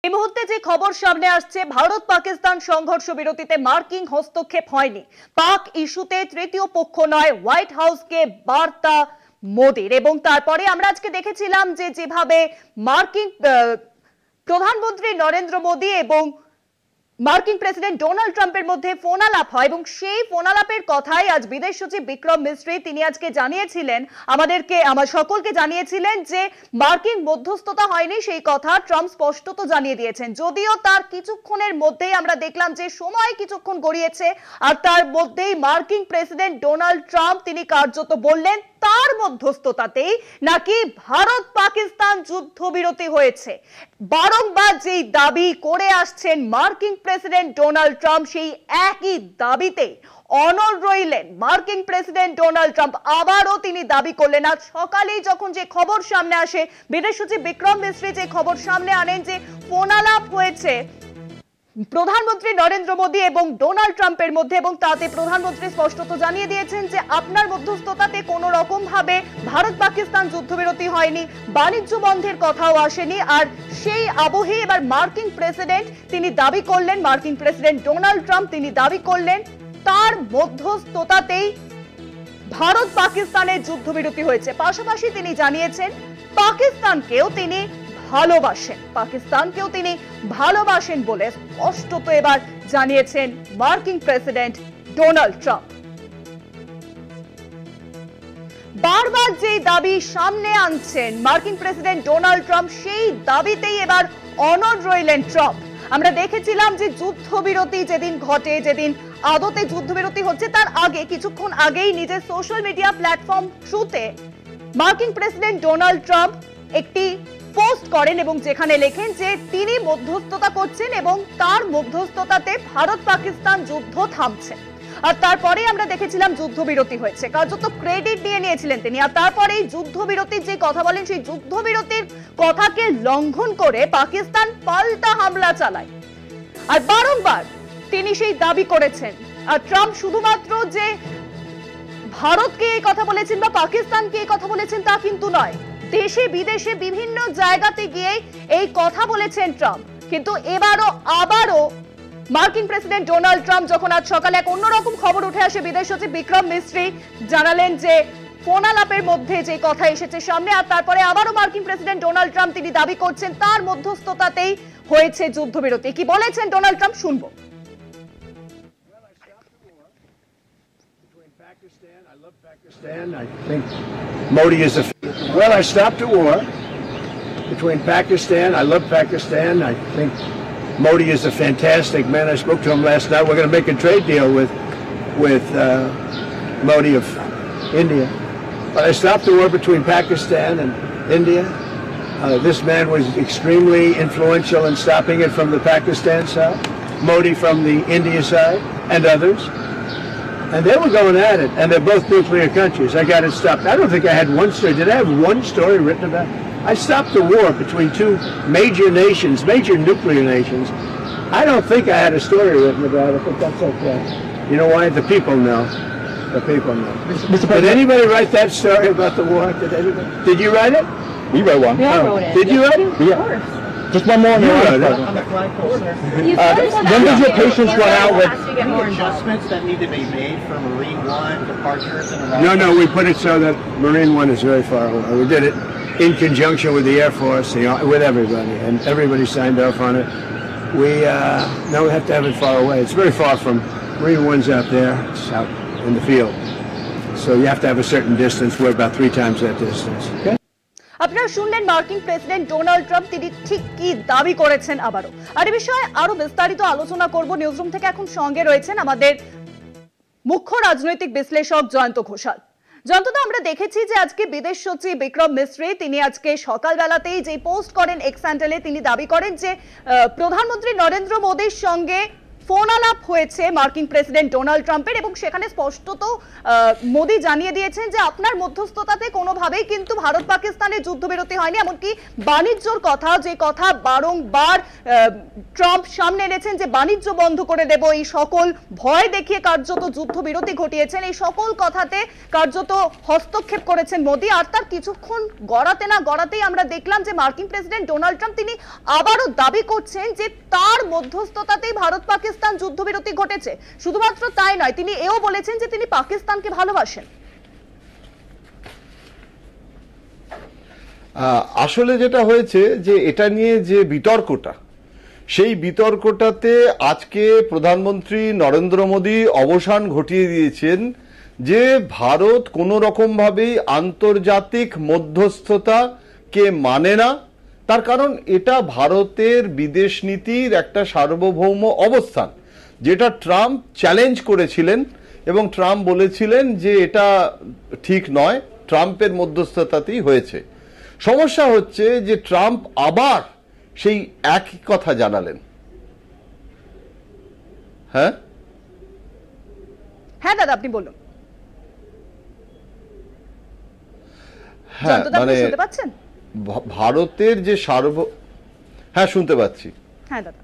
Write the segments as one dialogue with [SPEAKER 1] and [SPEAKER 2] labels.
[SPEAKER 1] এই মুহূর্তে যে খবর সামনে আসছে, ভারত পাকিস্তান সংঘর্ষ বিরতিতে মার্কিন হস্তক্ষেপ হয়নি। পাক ইস্যুতে তৃতীয় পক্ষ নয়, হোয়াইট হাউসকে বার্তা মোদির। এবং তারপরে আমরা আজকে দেখেছিলাম যে যেভাবে মার্কিন প্রধানমন্ত্রী নরেন্দ্র মোদী এবং মার্কিন প্রেসিডেন্ট ডোনাল্ড ট্রাম্পের মধ্যে ফোন আলাপ হয়, এবং সেই ফোন আলাপের কথাই আজ বিদেশ সচিব বিক্রম মিস্ত্রি তিনি আজকে জানিয়েছিলেন, আমার সকলকে জানিয়েছিলেন যে মার্কিন মধ্যস্থতা হয়নি, সেই কথা ট্রাম্প স্পষ্টত জানিয়ে দিয়েছেন। যদিও তার কিছুক্ষণের মধ্যেই আমরা দেখলাম যে সময় কিছুক্ষণ গড়িয়েছে, আর তার মধ্যেই মার্কিন প্রেসিডেন্ট ডোনাল্ড ট্রাম্প তিনি কার্যত বললেন তার মধ্যস্থতাতেই নাকি ভারত পাকিস্তান যুদ্ধবিরতি হয়েছে। বারংবার যেই দাবি করে আসছেন মার্কিন প্রেসিডেন্ট ডোনাল্ড ট্রাম্প, সেই একই দাবিতে অনড় রইলেন মার্কিন প্রেসিডেন্ট ডোনাল্ড ট্রাম্প। আবারও তিনি দাবি করলেন, আজ সকালেই যখন যে খবর সামনে আসে, বিদেশ সচিব বিক্রম মিস্ত্রি যে খবর সামনে আনেন যে ফোন আলাপ হয়েছে প্রধানমন্ত্রী নরেন্দ্র মোদী এবং ডোনাল্ড ট্রাম্পের মধ্যে, এবং তাতে প্রধানমন্ত্রী স্পষ্টত জানিয়ে দিয়েছেন যে আপনার মধ্যস্থতাতে কোনো রকম ভাবে ভারত পাকিস্তান যুদ্ধবিরতি হয়নি, বাণিজ্য বন্ধের কথাও আসেনি। আর সেই আবহে এবার মার্কিন প্রেসিডেন্ট তিনি দাবি করলেন, মার্কিন প্রেসিডেন্ট ডোনাল্ড ট্রাম্প তিনি দাবি করলেন তার মধ্যস্থতাতেই ভারত পাকিস্তানের যুদ্ধবিরতি হয়েছে। পাশাপাশি তিনি জানিয়েছেন পাকিস্তানকেও তিনি ভালোবাসেন বলে স্পষ্টত এবার জানিয়েছেন মার্কিন প্রেসিডেন্ট ডোনাল্ড ট্রাম্প। বারবার যে দাবি সামনে আনছেন মার্কিন প্রেসিডেন্ট ডোনাল্ড ট্রাম্প, সেই দাবিতেই এবার অনড় রইলেন ট্রাম্প। আমরা দেখেছিলাম যে যুদ্ধবিরতি যেদিন ঘটে, যেদিন আদতে যুদ্ধবিরতি হচ্ছে, তার আগে কিছুক্ষণ আগেই নিজের সোশ্যাল মিডিয়া প্ল্যাটফর্ম ট্রুথে মার্কিন প্রেসিডেন্ট ডোনাল্ড ট্রাম্প একটি পোস্ট করেন এবং যেখানে লেখেন যে তিনি মধ্যস্থতা করছেন এবং তার মধ্যস্থতাতে ভারত পাকিস্তান যুদ্ধ থামছে। আর তারপরে আমরা দেখেছিলাম যুদ্ধবিরতি হয়েছে, কার্যত ক্রেডিট দিয়ে নিয়েছিলেন তিনি। আর তারপরে এই যুদ্ধবিরতির যে কথা বলেন, সেই যুদ্ধবিরতির কথাকে লঙ্ঘন করে পাকিস্তান পাল্টা হামলা চালায়। আর বারংবার তিনি সেই দাবি করেছেন। আর ট্রাম্প শুধুমাত্র যে ভারতকে এই কথা বলেছেন বা পাকিস্তানকে এই কথা বলেছেন তা কিন্তু নয়, দেশে বিদেশে বিভিন্ন জায়গাতে গিয়ে এই কথা বলেছেন ট্রাম্প। কিন্তু আবারও মার্কিন প্রেসিডেন্ট ডোনাল্ড ট্রাম্প যখন আজ সকালে এক অন্যরকম খবর উঠে আসে, বিদেশ সচিব বিক্রম মিস্ত্রি জানালেন যে ফোন আলাপের মধ্যে যে কথা এসেছে সামনে, আর তারপরে আবারও মার্কিন প্রেসিডেন্ট ডোনাল্ড ট্রাম্প তিনি দাবি করছেন তার মধ্যস্থতাতেই হয়েছে যুদ্ধবিরতি। কি বলেছেন ডোনাল্ড ট্রাম্প শুনবো।
[SPEAKER 2] I love Pakistan. I think Modi is I stopped a war between Pakistan. I love Pakistan. I think Modi is a fantastic man. I spoke to him last night. We're going to make a trade deal with Modi of India. But I stopped the war between Pakistan and India. This man was extremely influential in stopping it from the Pakistan side, Modi from the India side, and others. And they were going at it, and they're both nuclear countries. I got it stopped. I don't think I had one story. Did I have one story written about it? I stopped the war between two major nations, major nuclear nations. I don't think I had a story written about it, but that's okay. You know why? The people know. The people know. Did anybody write that story about the war? Did you write it?
[SPEAKER 3] We wrote one.
[SPEAKER 4] Yeah, I wrote it.
[SPEAKER 2] Did you write it?
[SPEAKER 3] Yeah. Of course. Just one more.
[SPEAKER 2] You wrote it.
[SPEAKER 3] When does your patience run out with
[SPEAKER 4] any
[SPEAKER 5] adjustments that need to be made for Marine One departures and arrivals?
[SPEAKER 2] No, we put it so that Marine One is very far away. We did it in conjunction with the Air Force, with everybody, and everybody signed off on it. We now we have to have it far away. It's very far from Marine One's out there. It's out in the field, so you have to have a certain distance. We're about 3 times that distance. Okay.
[SPEAKER 1] আপনারা শুনলেন মার্কিন president Donald Trump তিনি ঠিক কি দাবি করেছেন আবারও। আর এই বিষয়ে আরো বিস্তারিত আলোচনা করব। নিউজরুম থেকে এখন সঙ্গে রয়েছেন আমাদের মুখ্য রাজনৈতিক বিশ্লেষক জয়ন্ত ঘোষাল। জয়ন্তদা, আমরা দেখেছি যে আজকে বিদেশ সচিব বিক্রম মিস্ত্রি তিনি আজকে সকালবেলাতেই যে পোস্ট করেন এক্স হ্যান্ডেলে, তিনি দাবি করেন যে প্রধানমন্ত্রী নরেন্দ্র মোদীর সঙ্গে ফোন আলাপ হয়েছে মার্কিন প্রেসিডেন্ট ডোনাল্ড ট্রাম্পের, এবং সেখানে স্পষ্টত মোদি জানিয়ে দিয়েছেন যে আপনার মধ্যস্থতাতে কোনোভাবেই কিন্তু ভারত পাকিস্তানের যুদ্ধবিরতি হয়নি। এমনকি বাণিজ্যর কথা, যে কথা বারংবার ট্রাম্প সামনে এনেছেন যে বাণিজ্য বন্ধ করে দেব, এই সকল ভয় দেখিয়ে কার্যত যুদ্ধবিরতি ঘটিয়েছেন, এই সকল কথাতে কার্যত হস্তক্ষেপ করেছেন মোদি। আর তার কিছুক্ষণ গড়াতে না গড়াতেই আমরা দেখলাম যে মার্কিন প্রেসিডেন্ট ডোনাল্ড ট্রাম্প তিনি আবারও দাবি করছেন যে তার মধ্যস্থতাতেই ভারত পাকিস্তান যুদ্ধবিরতি ঘটেছে। শুধুমাত্র তাই নয়, তিনি এও বলেছেন যে তিনি পাকিস্তানকে ভালোবাসেন।
[SPEAKER 4] আসলে যেটা হয়েছে যে এটা নিয়ে যে বিতর্কটা, সেই বিতর্কটাতে আজকে প্রধানমন্ত্রী নরেন্দ্র মোদী অবসান ঘটিয়ে দিয়েছেন যে ভারত কোনো রকম ভাবেই আন্তর্জাতিক মধ্যস্থতাকে মানে না। তার কারণ এটা ভারতের বিদেশ নীতির একটা সার্বভৌম অবস্থান, যেটা ট্রাম্প চ্যালেঞ্জ করেছিলেন এবং ট্রাম্প বলেছিলেন যে এটা ঠিক নয়, ট্রাম্পের মধ্যস্থতাতেই হয়েছে। সমস্যা হচ্ছে যে ট্রাম্প আবার সেই একই কথা জানালেন। হ্যাঁ
[SPEAKER 1] হ্যাঁ দাদা, আপনি বলুন।
[SPEAKER 4] হ্যাঁ, মানে ভারতের যে হ্যাঁ শুনতে পাচ্ছি।
[SPEAKER 1] হ্যাঁ দাদা,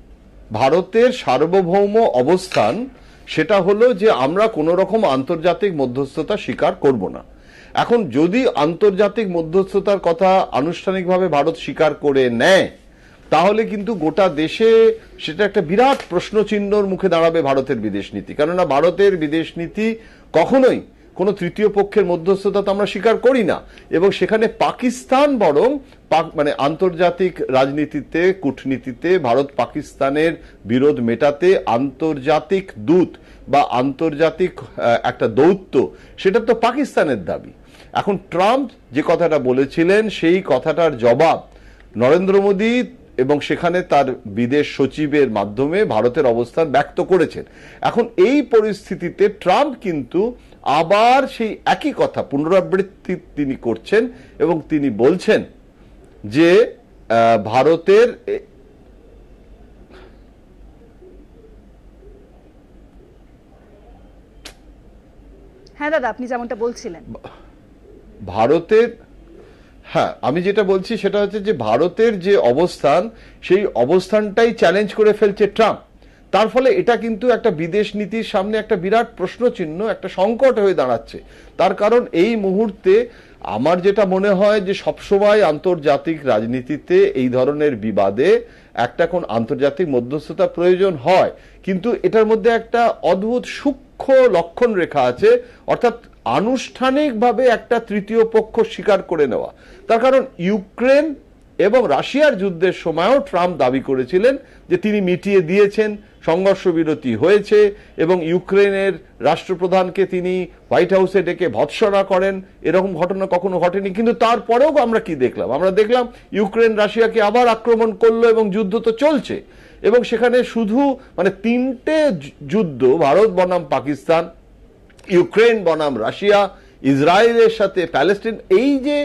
[SPEAKER 4] ভারতের সার্বভৌম অবস্থান সেটা হলো যে আমরা কোন রকম আন্তর্জাতিক মধ্যস্থতা স্বীকার করব না। এখন যদি আন্তর্জাতিক মধ্যস্থতার কথা আনুষ্ঠানিকভাবে ভারত স্বীকার করে নেয়, তাহলে কিন্তু গোটা দেশে সেটা একটা বিরাট প্রশ্নচিহ্নর মুখে দাঁড়াবে ভারতের বিদেশ নীতি। কেননা ভারতের বিদেশ নীতি কখনোই কোনো তৃতীয় পক্ষের মধ্যস্থতা তো আমরা স্বীকার করি না, এবং সেখানে পাকিস্তান বরং মানে আন্তর্জাতিক রাজনীতিতে, কূটনীতিতে ভারত পাকিস্তানের বিরোধ মেটাতে আন্তর্জাতিক দূত বা আন্তর্জাতিক একটা দৌত্য, সেটা তো পাকিস্তানের দাবি। এখন ট্রাম্প যে কথাটা বলেছিলেন সেই কথাটার জবাব নরেন্দ্র মোদী এবং সেখানে তার বিদেশ সচিবের মাধ্যমে ভারতের অবস্থান ব্যক্ত করেছেন। এখন এই পরিস্থিতিতে ট্রাম্প কিন্তু আবার সেই একই কথা পুনরাবৃত্তি তিনি করছেন এবং তিনি বলছেন যে ভারতের
[SPEAKER 1] হ্যাঁ দাদা, আপনি যেমনটা বলছিলেন
[SPEAKER 4] ভারতের, হ্যাঁ আমি যেটা বলছি সেটা হচ্ছে যে ভারতের যে অবস্থান, সেই অবস্থানটাই চ্যালেঞ্জ করে ফেলছে ট্রাম্প। তার ফলে এটা কিন্তু একটা বিদেশ নীতির সামনে একটা বিরাট প্রশ্নচিহ্ন, একটা সংকট হয়ে দাঁড়াচ্ছে। তার কারণ এই মুহূর্তে আমার যেটা মনে হয় যে সবসময় আন্তর্জাতিক রাজনীতিতে এই ধরনের বিবাদে একটা কোন আন্তর্জাতিক মধ্যস্থতা প্রয়োজন হয়, কিন্তু এটার মধ্যে একটা অদ্ভুত সূক্ষ্ম লক্ষণ রেখা আছে, অর্থাৎ আনুষ্ঠানিকভাবে একটা তৃতীয় পক্ষ স্বীকার করে নেওয়া। তার কারণ ইউক্রেন এবং রাশিয়ার যুদ্ধের সময়ও ট্রাম্প দাবি করেছিলেন যে তিনি মিটিয়ে দিয়েছেন, সংঘর্ষ বিরতি হয়েছে এবং ইউক্রেনের রাষ্ট্রপ্রধানকে তিনি হোয়াইট হাউসে ডেকে ভৎসনা করেন। এরকম ঘটনা কখনো ঘটেনি, কিন্তু তারপরেও আমরা কি দেখলাম? আমরা দেখলাম ইউক্রেন রাশিয়াকে আবার আক্রমণ করলো এবং যুদ্ধ তো চলছে, এবং সেখানে শুধু মানে তিনটে যুদ্ধ, ভারত বনাম পাকিস্তান, ইউক্রেন বনাম রাশিয়া, ইসরায়েলের সাথে প্যালেস্টাইন, এই যে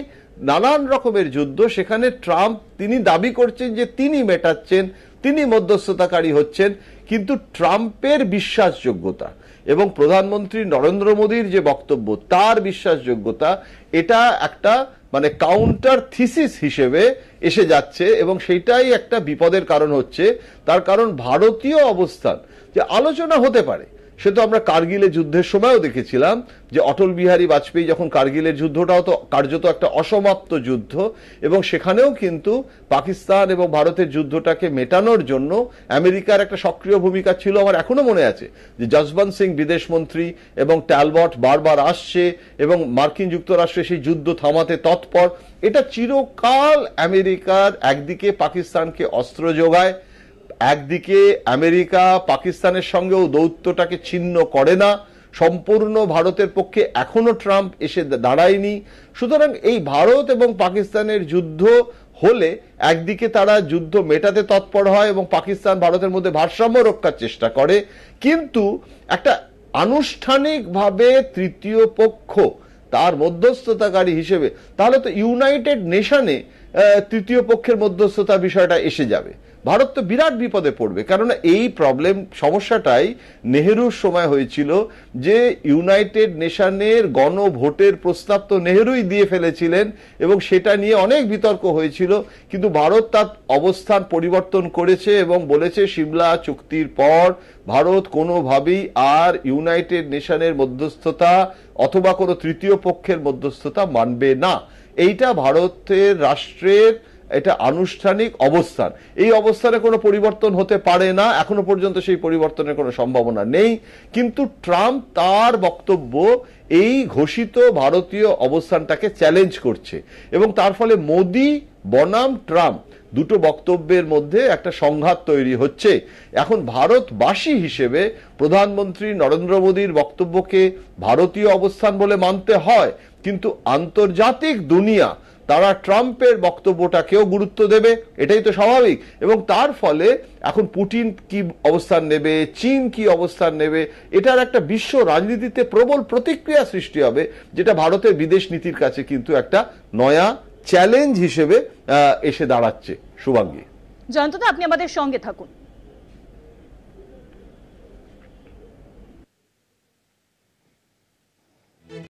[SPEAKER 4] নানান রকমের যুদ্ধ, সেখানে ট্রাম্প তিনি দাবি করছেন যে তিনি মেটাচ্ছেন, তিনি মধ্যস্থতাকারী হচ্ছেন, কিন্তু ট্রাম্পের বিশ্বাসযোগ্যতা এবং প্রধানমন্ত্রী নরেন্দ্র মোদীর যে বক্তব্য তার বিশ্বাসযোগ্যতা, এটা একটা মানে কাউন্টার থিসিস হিসেবে এসে যাচ্ছে এবং সেইটাই একটা বিপদের কারণ হচ্ছে। তার কারণ ভারতীয় অবস্থান যে আলোচনা হতে পারে, সে তো আমরা কার্গিলের যুদ্ধের সময়ও দেখেছিলাম যে অটল বিহারী বাজপেয়ী যখন কার্গিলের যুদ্ধটাও তো কার্যত একটা অসমাপ্ত যুদ্ধ, এবং সেখানেও কিন্তু পাকিস্তান এবং ভারতের যুদ্ধটাকে মেটানোর জন্য আমেরিকার একটা সক্রিয় ভূমিকা ছিল। আমার এখনো মনে আছে যে যশবন্ত সিং বিদেশমন্ত্রী এবং ট্যালবট বারবার আসছে এবং মার্কিন যুক্তরাষ্ট্রে সেই যুদ্ধ থামাতে তৎপর। এটা চিরকাল আমেরিকার একদিকে পাকিস্তানকে অস্ত্র যোগায়, একদিকে আমেরিকা পাকিস্তানের সঙ্গেও দৌত্যটাকে ছিন্ন করে না, সম্পূর্ণ ভারতের পক্ষে এখনো ট্রাম্প এসে দাঁড়ায়নি। সুতরাং এই ভারত এবং পাকিস্তানের যুদ্ধ হলে একদিকে তারা যুদ্ধ মেটাতে তৎপর হয় এবং পাকিস্তান ভারতের মধ্যে ভারসাম্য রক্ষার চেষ্টা করে, কিন্তু একটা আনুষ্ঠানিকভাবে তৃতীয় পক্ষ তার মধ্যস্থতাকারী হিসেবে, তাহলে তো ইউনাইটেড নেশনে তৃতীয় পক্ষের মধ্যস্থতা বিষয়টা এসে যাবে। ভারত তো বিরাট বিপদে পড়বে। কারণ এই সমস্যাটাই নেহেরুর সময় হয়েছিল, যে ইউনাইটেড নেশনের গণভোটের প্রস্তাব তো নেহেরুই দিয়ে ফেলেছিলেন এবং সেটা নিয়ে অনেক বিতর্ক হয়েছিল, কিন্তু ভারত তার অবস্থান পরিবর্তন করেছে এবং বলেছে সিমলা চুক্তির পর ভারত কোনোভাবেই আর ইউনাইটেড নেশনের মধ্যস্থতা অথবা কোনো তৃতীয় পক্ষের মধ্যস্থতা মানবে না। এইটা ভারতের রাষ্ট্রের এটা আনুষ্ঠানিক অবস্থান। এই অবস্থানে কোনো পরিবর্তন হতে পারে না, এখনো পর্যন্ত সেই পরিবর্তনের কোনো সম্ভাবনা নেই। কিন্তু ট্রাম্প তার বক্তব্য এই ঘোষিত ভারতীয় অবস্থানটাকে চ্যালেঞ্জ করছে এবং তার ফলে মোদি বনাম ট্রাম্প দুটো বক্তব্যের মধ্যে একটা সংঘাত তৈরি হচ্ছে। এখন ভারতবাসী হিসেবে প্রধানমন্ত্রী নরেন্দ্র মোদীর বক্তব্যকে ভারতীয় অবস্থান বলে মানতে হয়, কিন্তু আন্তর্জাতিক দুনিয়া তারা ট্রাম্পের বক্তব্যটাকেও গুরুত্ব দেবে, এটাই তো স্বাভাবিক। এবং তার ফলে এখন পুতিন কি অবস্থান নেবে, চীন কি অবস্থান নেবে, এটার একটা বিশ্ব রাজনীতিতে প্রবল প্রতিক্রিয়া সৃষ্টি হবে, যেটা ভারতের বিদেশ নীতির কাছে কিন্তু একটা নয়া চ্যালেঞ্জ হিসেবে এসে দাঁড়াচ্ছে। শুভাঙ্গী,
[SPEAKER 1] জয়ন্তদা আপনি আমাদের সঙ্গে থাকুন।